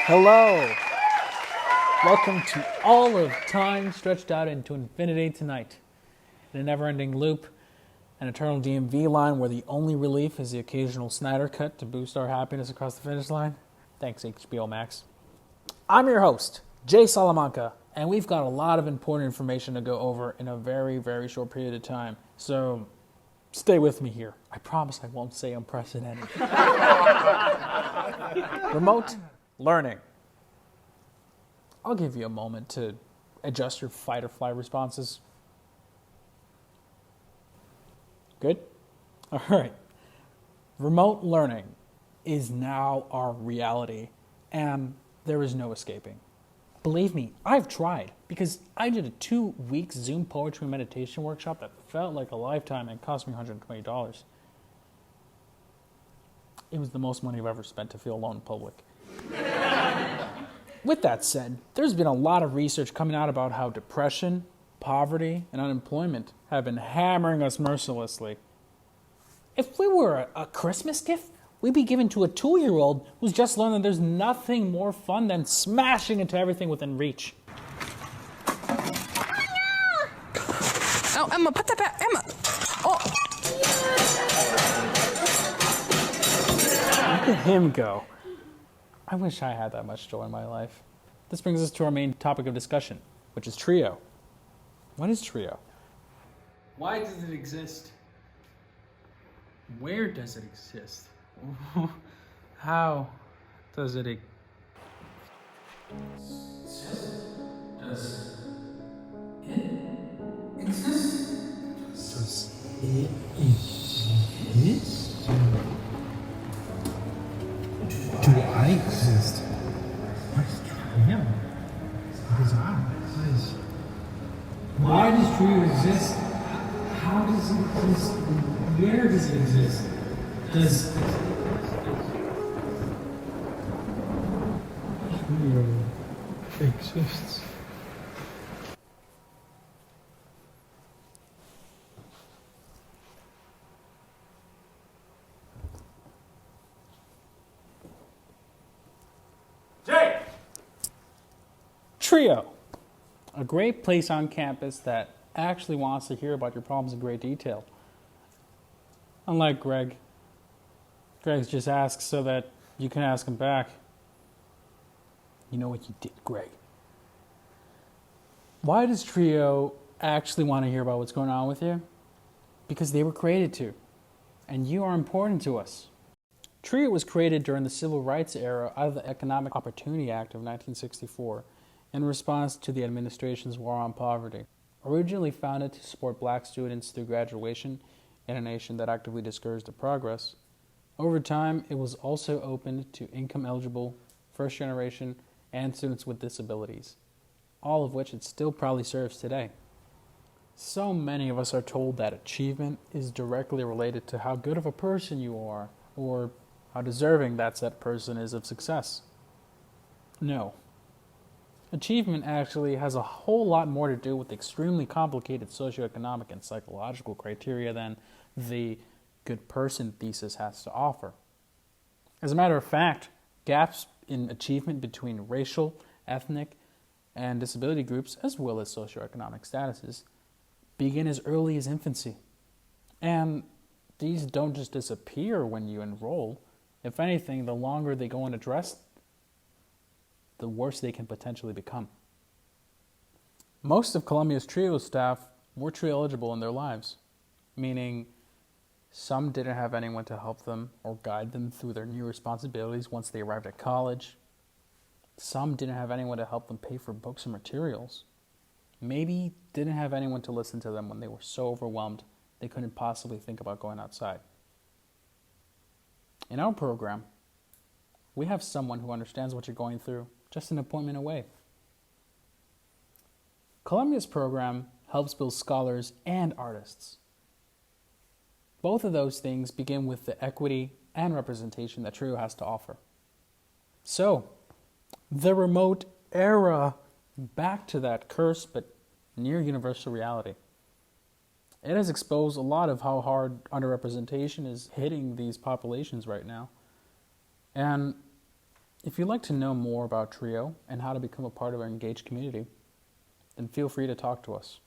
Hello. Welcome to all of time stretched out into infinity tonight. In a never-ending loop, an eternal DMV line where the only relief is the occasional Snyder cut to boost our happiness across the finish line. Thanks, HBO Max. I'm your host, Jay Salamanca, and we've got a lot of important information to go over in a very, very short period of time. So stay with me here. I promise I won't say unprecedented. Remote learning. I'll give you a moment to adjust your fight or flight responses. Good? All right. Remote learning is now our reality, and there is no escaping. Believe me, I've tried, because I did a 2-week Zoom poetry meditation workshop that felt like a lifetime and cost me $120. It was the most money I've ever spent to feel alone in public. With that said, there's been a lot of research coming out about how depression, poverty, and unemployment have been hammering us mercilessly. If we were a Christmas gift, we'd be given to a 2-year-old who's just learned that there's nothing more fun than smashing into everything within reach. Oh, Emma, put that back. Emma. Oh. Look at him go. I wish I had that much joy in my life. This brings us to our main topic of discussion, which is Trio. What is Trio? Why does it exist? Where does it exist? How does it exist? Does it exist? Does it exist? Do I exist? What is Trio? What is I? Why does Trio exist? How does it exist? Where does it exist? Does Trio exists? Jay! Trio, a great place on campus that actually wants to hear about your problems in great detail. Unlike Greg. Greg just asks so that you can ask him back. You know what you did, Greg. Why does Trio actually want to hear about what's going on with you? Because they were created to, and you are important to us. Trio was created during the Civil Rights era out of the Economic Opportunity Act of 1964 in response to the administration's war on poverty. Originally founded to support black students through graduation in a nation that actively discouraged the progress, over time it was also opened to income-eligible, first-generation, and students with disabilities, all of which it still proudly serves today. So many of us are told that achievement is directly related to how good of a person you are, or how deserving that said person is of success. No. Achievement actually has a whole lot more to do with extremely complicated socioeconomic and psychological criteria than the good person thesis has to offer. As a matter of fact, gaps in achievement between racial, ethnic, and disability groups, as well as socioeconomic statuses, begin as early as infancy. And these don't just disappear when you enroll. If anything, the longer they go unaddressed, the worse they can potentially become. Most of Columbia's Trio staff were Trio eligible in their lives, meaning some didn't have anyone to help them or guide them through their new responsibilities once they arrived at college. Some didn't have anyone to help them pay for books and materials. Maybe didn't have anyone to listen to them when they were so overwhelmed they couldn't possibly think about going outside. In our program, we have someone who understands what you're going through, just an appointment away. Columbia's program helps build scholars and artists. Both of those things begin with the equity and representation that Trio has to offer. So, the remote era, back to that cursed but near universal reality. It has exposed a lot of how hard underrepresentation is hitting these populations right now. And If you'd like to know more about TRIO and how to become a part of our engaged community, then feel free to talk to us.